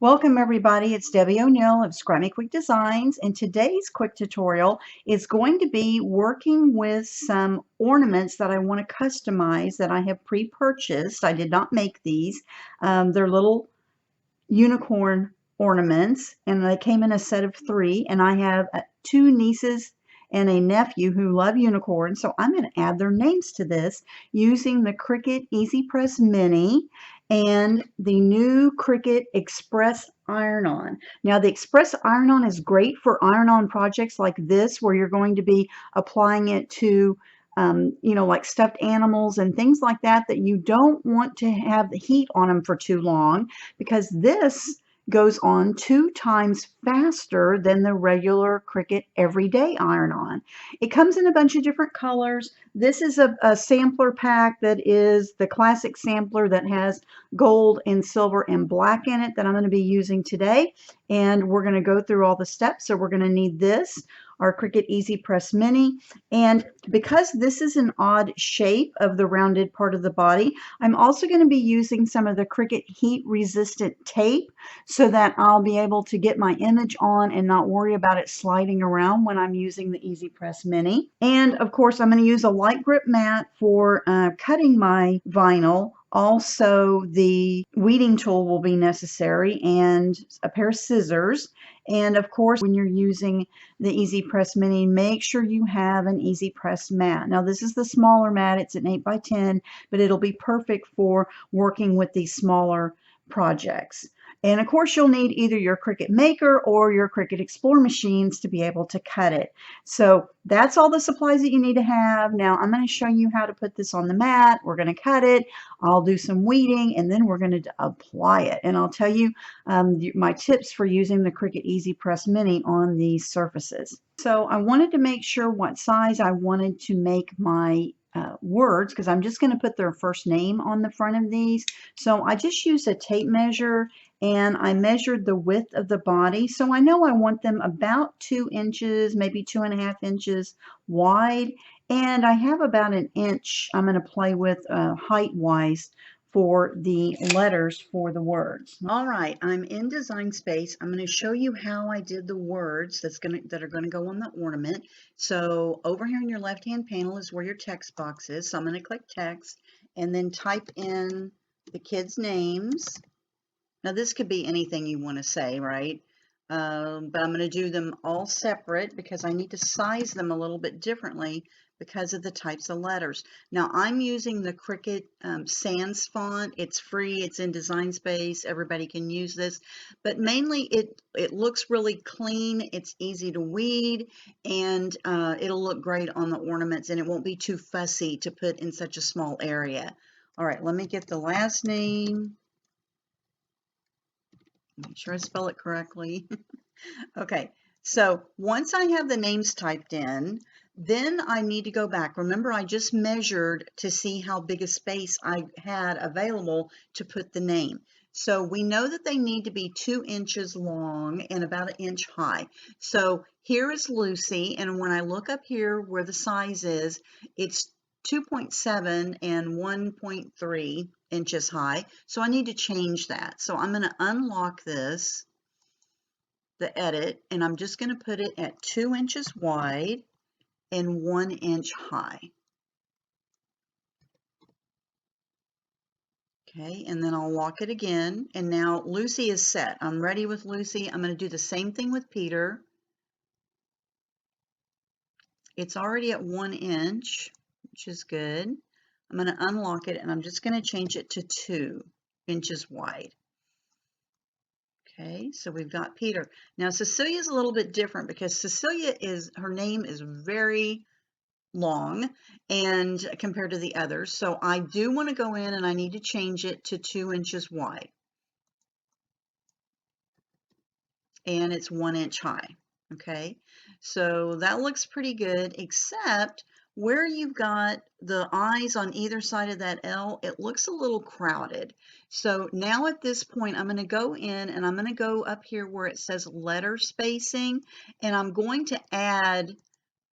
Welcome everybody, it's Debbie O'Neill of Scrap Quick Designs, and today's quick tutorial is going to be working with some ornaments that I want to customize that I have pre-purchased. I did not make these. They're little unicorn ornaments, and they came in a set of 3, and I have 2 nieces and a nephew who love unicorns, so I'm going to add their names to this using the Cricut Easy Press Mini and the new Cricut Express Iron-On. Now the Express Iron-On is great for iron-on projects like this where you're going to be applying it to like stuffed animals and things like that you don't want to have the heat on them for too long, because this goes on 2 times faster than the regular Cricut everyday iron-on. It comes in a bunch of different colors. This is a sampler pack that is the classic sampler that has gold and silver and black in it that I'm going to be using today. And we're going to go through all the steps. So we're going to need this, our Cricut Easy Press Mini. And because this is an odd shape of the rounded part of the body, I'm also going to be using some of the Cricut heat resistant tape so that I'll be able to get my image on and not worry about it sliding around when I'm using the Easy Press Mini. And of course, I'm going to use a light grip mat for cutting my vinyl. Also, the weeding tool will be necessary and a pair of scissors. And of course, when you're using the Easy Press Mini, make sure you have an Easy Press mat. Now, this is the smaller mat. It's an 8x10, but it'll be perfect for working with these smaller projects. And of course, you'll need either your Cricut Maker or your Cricut Explore machines to be able to cut it. So that's all the supplies that you need to have. Now, I'm going to show you how to put this on the mat. We're going to cut it. I'll do some weeding, and then we're going to apply it. And I'll tell you my tips for using the Cricut Easy Press Mini on these surfaces. So I wanted to make sure what size I wanted to make my words, because I'm just going to put their first name on the front of these. So I just used a tape measure and I measured the width of the body. So I know I want them about 2 inches, maybe 2.5 inches wide. And I have about 1 inch I'm going to play with height-wise for the letters for the words. All right, I'm in Design Space. I'm going to show you how I did the words that are going to go on the ornament. So over here in your left-hand panel is where your text box is. So I'm going to click text and then type in the kids' names. Now this could be anything you want to say, right? But I'm going to do them all separate because I need to size them a little bit differently because of the types of letters. Now I'm using the Cricut Sans font. It's free. It's in Design Space. Everybody can use this. But mainly it looks really clean. It's easy to weed, and it'll look great on the ornaments, and it won't be too fussy to put in such a small area. All right, let me get the last name. Make sure I spell it correctly. Okay, so once I have the names typed in, then I need to go back. Remember, I just measured to see how big a space I had available to put the name. So we know that they need to be 2 inches long and about 1 inch high. So here is Lucy, and when I look up here where the size is, it's 2.7 and 1.3 inches high. So I need to change that. So I'm going to unlock this, the edit, and I'm just going to put it at 2 inches wide and 1 inch high. Okay, and then I'll lock it again. And now Lucy is set. I'm ready with Lucy. I'm going to do the same thing with Peter. It's already at 1 inch, which is good. I'm going to unlock it and I'm just going to change it to 2 inches wide. Okay, so we've got Peter. Now Cecilia is a little bit different because Cecilia her name is very long and compared to the others. So I do want to go in and I need to change it to 2 inches wide. And it's 1 inch high. Okay, so that looks pretty good, except where you've got the eyes on either side of that L, it looks a little crowded. So now at this point, I'm going to go in and I'm going to go up here where it says letter spacing, and I'm going to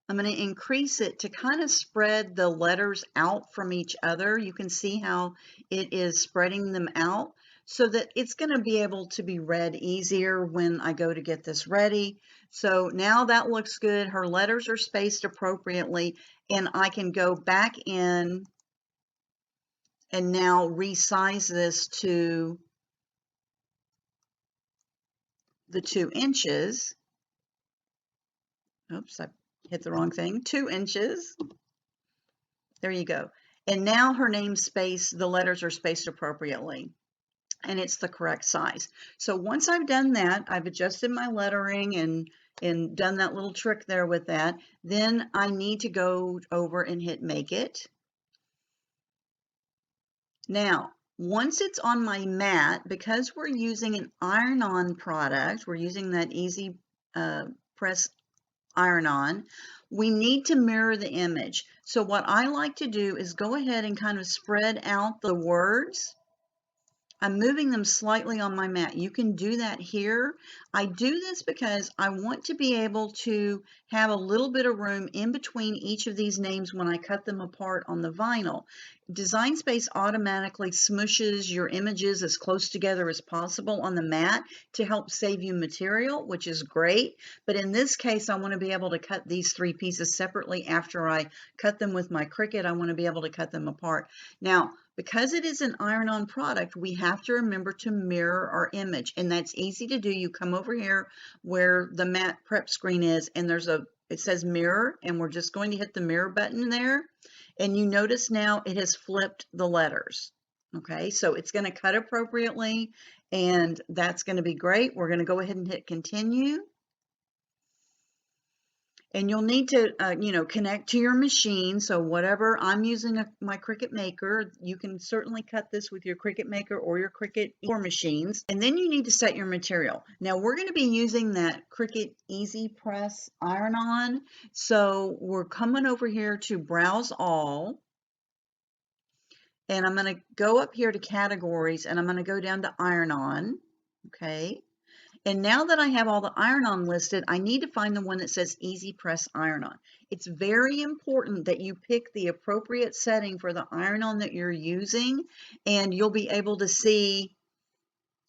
increase it to kind of spread the letters out from each other. You can see how it is spreading them out. so that it's going to be able to be read easier when I go to get this ready. So now that looks good. Her letters are spaced appropriately, and I can go back in and now resize this to the 2 inches. Oops, I hit the wrong thing. 2 inches. There you go. And now her name's spaced, the letters are spaced appropriately, and it's the correct size. So once I've done that, I've adjusted my lettering and done that little trick there with that, then I need to go over and hit Make It. Now, once it's on my mat, because we're using an iron-on product, we're using that Easy Press iron-on, we need to mirror the image. So what I like to do is go ahead and kind of spread out the words. I'm moving them slightly on my mat. You can do that here. I do this because I want to be able to have a little bit of room in between each of these names when I cut them apart on the vinyl. Design Space automatically smushes your images as close together as possible on the mat to help save you material, which is great. But in this case, I want to be able to cut these 3 pieces separately after I cut them with my Cricut. I want to be able to cut them apart. Now, because it is an iron-on product, we have to remember to mirror our image, and that's easy to do. You come over here where the mat prep screen is, and it says mirror, and we're just going to hit the mirror button there, and you notice now it has flipped the letters. Okay, so it's going to cut appropriately, and that's going to be great. We're going to go ahead and hit continue. And you'll need to, connect to your machine. So whatever, I'm using my Cricut Maker. You can certainly cut this with your Cricut Maker or your Cricut Core machines. And then you need to set your material. Now we're going to be using that Cricut Easy Press iron-on. So we're coming over here to Browse All. And I'm going to go up here to Categories, and I'm going to go down to iron-on. Okay. And now that I have all the iron-on listed, I need to find the one that says Easy Press Iron-On. It's very important that you pick the appropriate setting for the iron-on that you're using, and you'll be able to see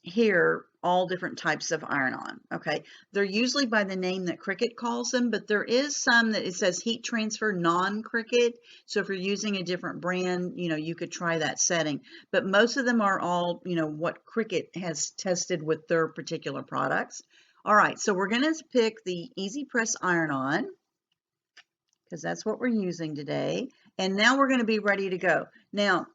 here all different types of iron-on. Okay, they're usually by the name that Cricut calls them, but there is some that it says heat transfer non-Cricut. So if you're using a different brand, you could try that setting. But most of them are all, what Cricut has tested with their particular products. All right, so we're going to pick the Easy Press Iron-On because that's what we're using today. And now we're going to be ready to go. Now,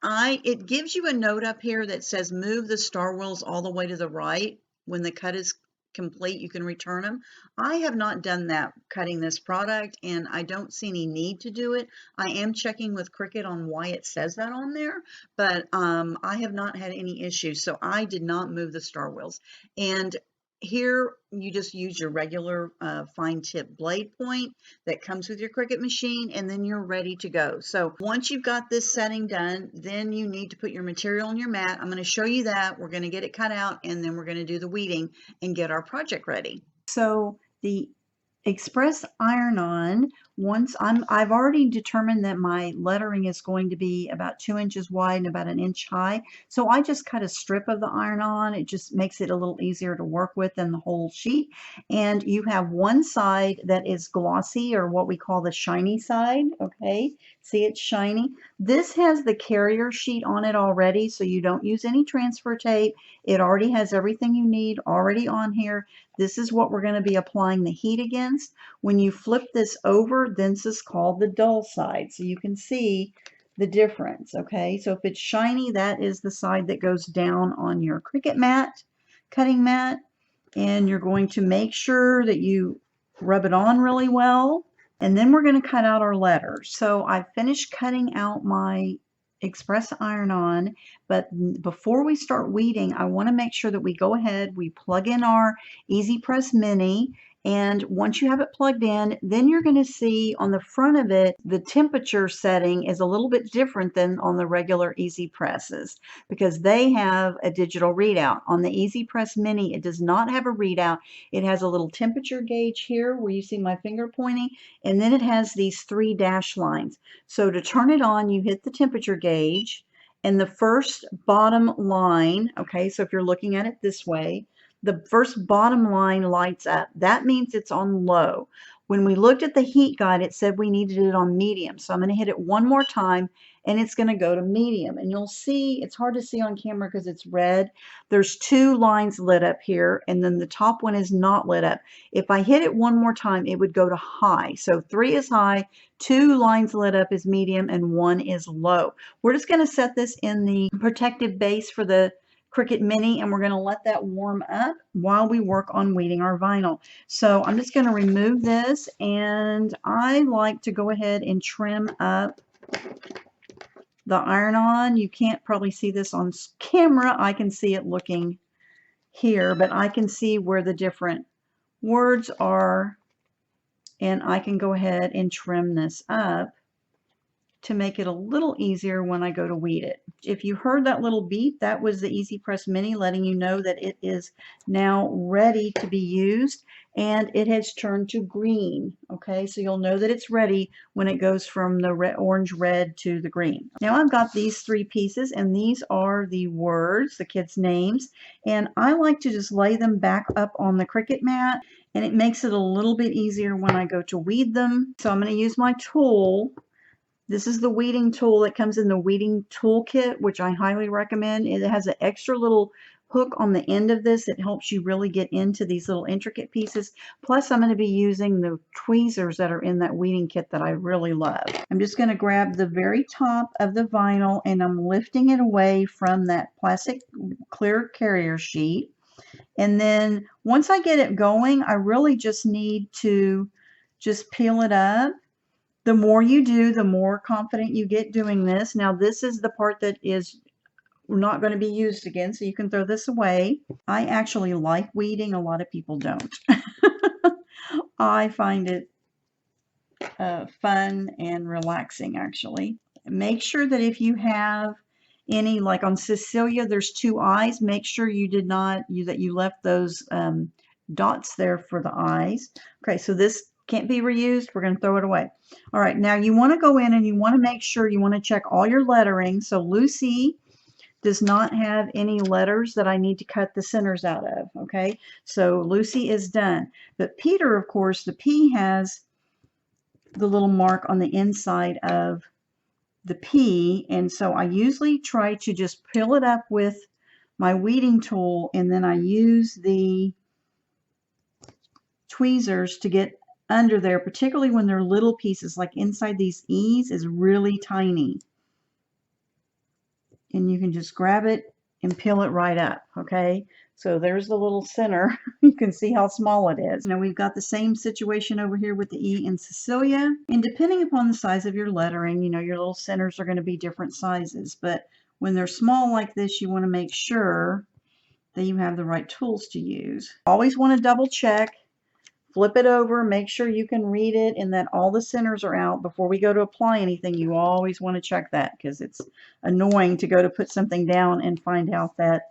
it gives you a note up here that says move the star wheels all the way to the right. When the cut is complete, you can return them. I have not done that cutting this product, and I don't see any need to do it. I am checking with Cricut on why it says that on there, but I have not had any issues, so I did not move the star wheels. And here you just use your regular fine tip blade point that comes with your Cricut machine, and then you're ready to go. So once you've got this setting done, then you need to put your material on your mat. I'm going to show you that. We're going to get it cut out, and then we're going to do the weeding and get our project ready. So the Express iron-on, once I've already determined that my lettering is going to be about 2 inches wide and about 1 inch high. So I just cut a strip of the iron-on. It just makes it a little easier to work with than the whole sheet. And you have one side that is glossy, or what we call the shiny side. Okay, see, it's shiny. This has the carrier sheet on it already, so you don't use any transfer tape. It already has everything you need already on here. This is what we're going to be applying the heat against. When you flip this over, this is called the dull side. So you can see the difference, okay? So if it's shiny, that is the side that goes down on your Cricut mat, cutting mat. And you're going to make sure that you rub it on really well. And then we're going to cut out our letters. So I finished cutting out my Express iron-on, but before we start weeding, I want to make sure that we go ahead, we plug in our Easy Press Mini, and once you have it plugged in, then you're going to see on the front of it, the temperature setting is a little bit different than on the regular Easy Presses because they have a digital readout. On the Easy Press Mini, it does not have a readout. It has a little temperature gauge here where you see my finger pointing, and then it has these 3 dash lines. So to turn it on, you hit the temperature gauge, And the first bottom line, okay, so if you're looking at it this way, the first bottom line lights up. That means it's on low. When we looked at the heat guide, it said we needed it on medium. So I'm going to hit it one more time and it's going to go to medium. And you'll see, it's hard to see on camera because it's red. There's two lines lit up here and then the top one is not lit up. If I hit it one more time, it would go to high. So 3 is high, 2 lines lit up is medium, and 1 is low. We're just going to set this in the protective base for the Cricut Mini, and we're going to let that warm up while we work on weeding our vinyl. So I'm just going to remove this, and I like to go ahead and trim up the iron-on. You can't probably see this on camera. I can see it looking here, but I can see where the different words are, and I can go ahead and trim this up to make it a little easier when I go to weed it. If you heard that little beep, that was the Easy Press Mini letting you know that it is now ready to be used, and it has turned to green. Okay, so you'll know that it's ready when it goes from the orange red to the green. Now I've got these 3 pieces, and these are the words, the kids' names, and I like to just lay them back up on the Cricut mat, and it makes it a little bit easier when I go to weed them. So I'm going to use my tool. This is the weeding tool that comes in the weeding toolkit, which I highly recommend. It has an extra little hook on the end of this that helps you really get into these little intricate pieces. Plus, I'm going to be using the tweezers that are in that weeding kit that I really love. I'm just going to grab the very top of the vinyl and I'm lifting it away from that plastic clear carrier sheet. And then once I get it going, I really just need to just peel it up. The more you do, the more confident you get doing this. Now, this is the part that is not going to be used again, so you can throw this away. I actually like weeding. A lot of people don't. I find it fun and relaxing, actually. Make sure that if you have any, like on Cecilia, there's 2 eyes. Make sure you did not, that you left those dots there for the eyes. Okay, so this can't be reused. We're going to throw it away. All right, now you want to go in and you want to make sure you want to check all your lettering. So Lucy does not have any letters that I need to cut the centers out of. Okay, so Lucy is done. But Peter, of course, the P has the little mark on the inside of the P, and so I usually try to just peel it up with my weeding tool, and then I use the tweezers to get under there, particularly when they're little pieces, like inside these E's is really tiny. And you can just grab it and peel it right up, okay? So there's the little center. You can see how small it is. Now we've got the same situation over here with the E in Cecilia. And depending upon the size of your lettering, you know, your little centers are going to be different sizes. But when they're small like this, you want to make sure that you have the right tools to use. Always want to double check. Flip it over, make sure you can read it and that all the centers are out. Before we go to apply anything, you always want to check that because it's annoying to go to put something down and find out that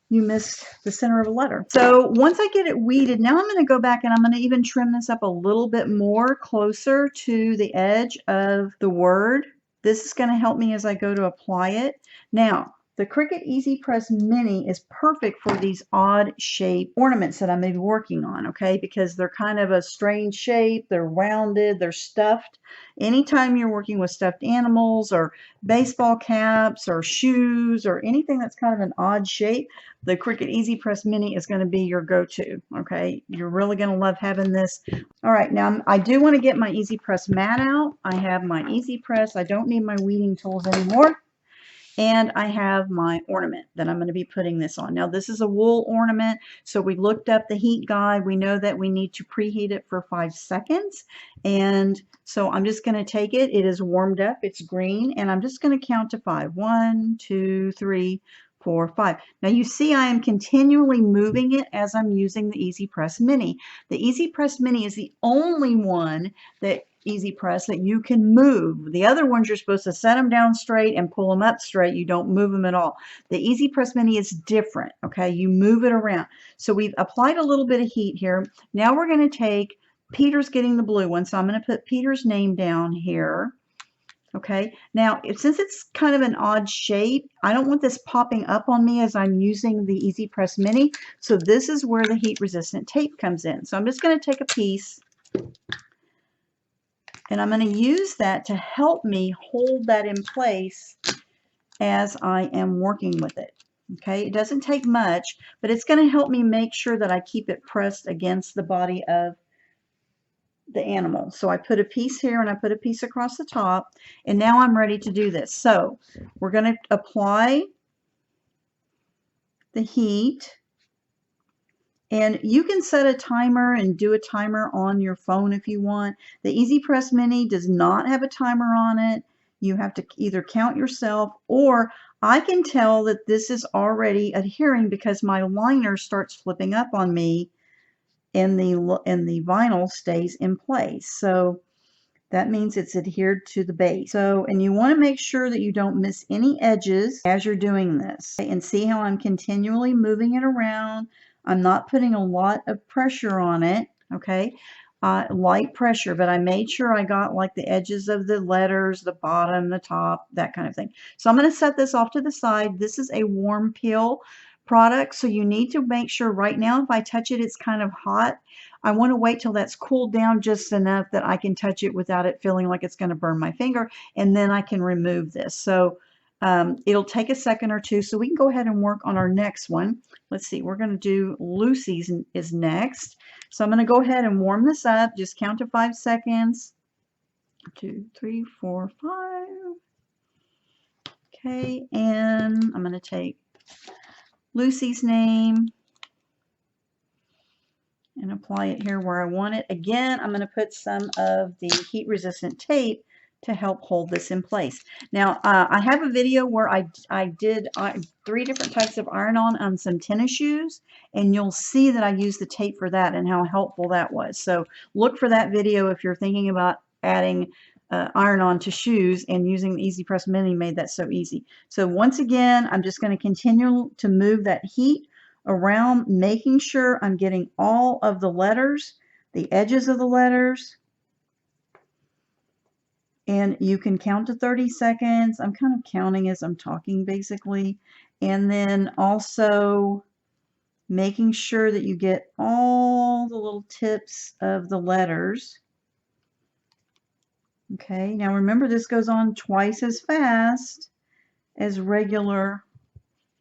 you missed the center of a letter. So once I get it weeded, now I'm going to go back and I'm going to even trim this up a little bit more closer to the edge of the word. This is going to help me as I go to apply it. Now, the Cricut Easy Press Mini is perfect for these odd shape ornaments that I may be working on, okay? Because they're kind of a strange shape, they're rounded, they're stuffed. Anytime you're working with stuffed animals or baseball caps or shoes or anything that's kind of an odd shape, the Cricut Easy Press Mini is going to be your go-to, okay? You're really going to love having this. All right, now I do want to get my Easy Press mat out. I have my Easy Press. I don't need my weeding tools anymore. And I have my ornament that I'm going to be putting this on. Now this is a wool ornament, so we looked up the heat guide. We know that we need to preheat it for 5 seconds. And so I'm just going to take it. It is warmed up. It's green. And I'm just going to count to 5. 1, 2, 3, 4, 5. Now you see I am continually moving it as I'm using the Easy Press Mini. The Easy Press Mini is the only one that Easy Press that you can move. The other ones you're supposed to set them down straight and pull them up straight. You don't move them at all. The Easy Press Mini is different, okay? You move it around. So we've applied a little bit of heat here. Now we're going to take, Peter's getting the blue one, so I'm going to put Peter's name down here. Okay, now since it's kind of an odd shape, I don't want this popping up on me as I'm using the Easy Press Mini. So this is where the heat resistant tape comes in. So I'm just going to take a piece and I'm going to use that to help me hold that in place as I am working with it. Okay, it doesn't take much, but it's going to help me make sure that I keep it pressed against the body of the animal. So I put a piece here and I put a piece across the top, and now I'm ready to do this. So we're going to apply the heat, and you can set a timer and do a timer on your phone if you want. The Easy Press Mini does not have a timer on it. You have to either count yourself, or I can tell that this is already adhering because my liner starts flipping up on me and the vinyl stays in place. So that means it's adhered to the base. So, and you want to make sure that you don't miss any edges as you're doing this. And see how I'm continually moving it around. I'm not putting a lot of pressure on it, okay? Light pressure, but I made sure I got like the edges of the letters, the bottom, the top, that kind of thing. So I'm going to set this off to the side. This is a warm peel product, so you need to make sure right now if I touch it, it's kind of hot. I want to wait till that's cooled down just enough that I can touch it without it feeling like it's going to burn my finger, and then I can remove this. So it'll take a second or two, so we can go ahead and work on our next one. Let's see, we're going to do Lucy's is next. So I'm going to go ahead and warm this up. Just count to 5 seconds. 2, 3, 4, 5. Okay, and I'm going to take Lucy's name and apply it here where I want it. Again, I'm going to put some of the heat resistant tape to help hold this in place. Now, I have a video where I did 3 different types of iron-on some tennis shoes, and you'll see that I used the tape for that and how helpful that was. So look for that video if you're thinking about adding iron-on to shoes, and using the Easy Press Mini made that so easy. So once again, I'm just going to continue to move that heat around, making sure I'm getting all of the letters, the edges of the letters, and you can count to 30 seconds. I'm kind of counting as I'm talking basically, and then also making sure that you get all the little tips of the letters. Okay, now remember this goes on twice as fast as regular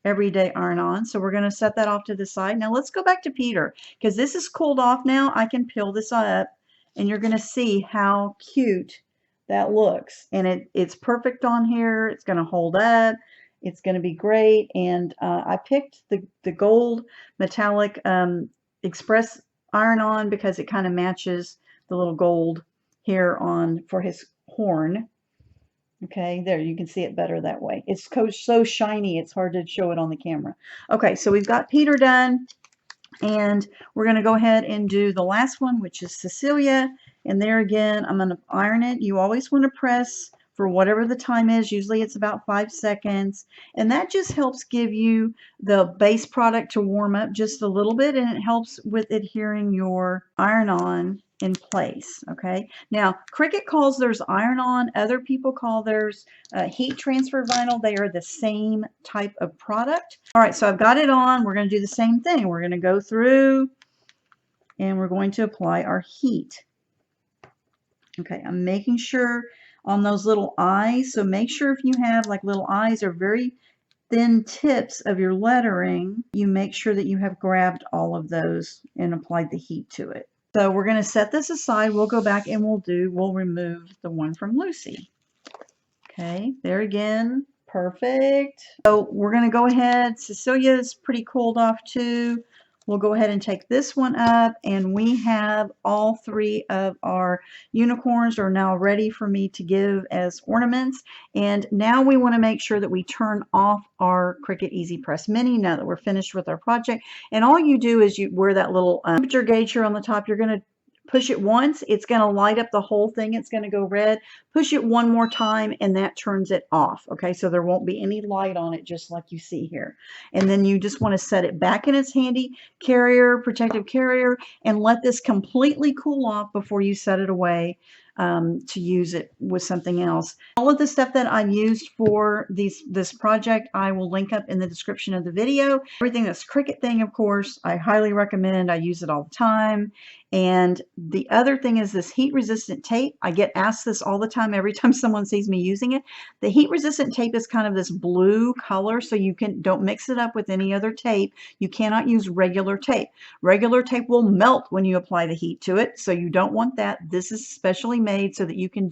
everyday iron-on. So we're going to set that off to the side. Now let's go back to Peter, because this is cooled off now. I can peel this up and you're going to see how cute that looks. And it's perfect on here. It's going to hold up. It's going to be great. And I picked the gold metallic express iron-on because it kind of matches the little gold here on for his horn. Okay, there, you can see it better that way. It's so shiny, it's hard to show it on the camera. Okay, so we've got Peter done, and we're going to go ahead and do the last one, which is Cecilia. And there again, I'm going to iron it. You always want to press for whatever the time is. Usually it's about 5 seconds. And that just helps give you the base product to warm up just a little bit, and it helps with adhering your iron-on in place. Okay, now Cricut calls theirs iron-on. Other people call theirs heat transfer vinyl. They are the same type of product. All right, so I've got it on. We're going to do the same thing. We're going to go through and we're going to apply our heat. Okay, I'm making sure on those little eyes. So make sure if you have like little eyes or very thin tips of your lettering, you make sure that you have grabbed all of those and applied the heat to it. So we're going to set this aside. We'll go back and we'll remove the one from Lucy. Okay, there again, perfect. So we're going to go ahead. Cecilia's pretty cooled off too. We'll go ahead and take this one up, and we have all 3 of our unicorns are now ready for me to give as ornaments. And now we want to make sure that we turn off our Cricut Easy Press Mini now that we're finished with our project. And all you do is you wear that little temperature gauge here on the top. You're going to push it once, it's going to light up the whole thing. It's going to go red. Push it one more time and that turns it off. Okay, so there won't be any light on it, just like you see here. And then you just want to set it back in its handy carrier, protective carrier, and let this completely cool off before you set it away. to use it with something else. All of the stuff that I used for this project, I will link up in the description of the video. Everything that's Cricut thing, of course, I highly recommend. I use it all the time. And the other thing is this heat resistant tape. I get asked this all the time every time someone sees me using it. The heat resistant tape is kind of this blue color, so you don't mix it up with any other tape. You cannot use regular tape. Regular tape will melt when you apply the heat to it, so you don't want that. This is specially made so that you can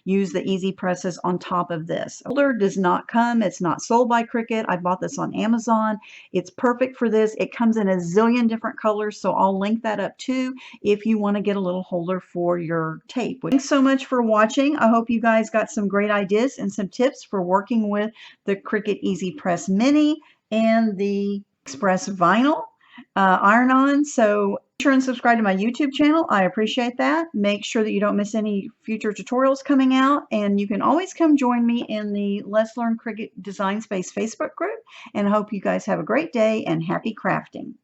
use the easy presses on top of this. Holder does not come. It's not sold by Cricut. I bought this on Amazon. It's perfect for this. It comes in a zillion different colors, so I'll link that up too if you want to get a little holder for your tape. Thanks so much for watching. I hope you guys got some great ideas and some tips for working with the Cricut Easy Press Mini and the Express Vinyl iron-on. So be sure and subscribe to my YouTube channel. I appreciate that. Make sure that you don't miss any future tutorials coming out, and you can always come join me in the Let's Learn Cricut Design Space Facebook group. And I hope you guys have a great day and happy crafting.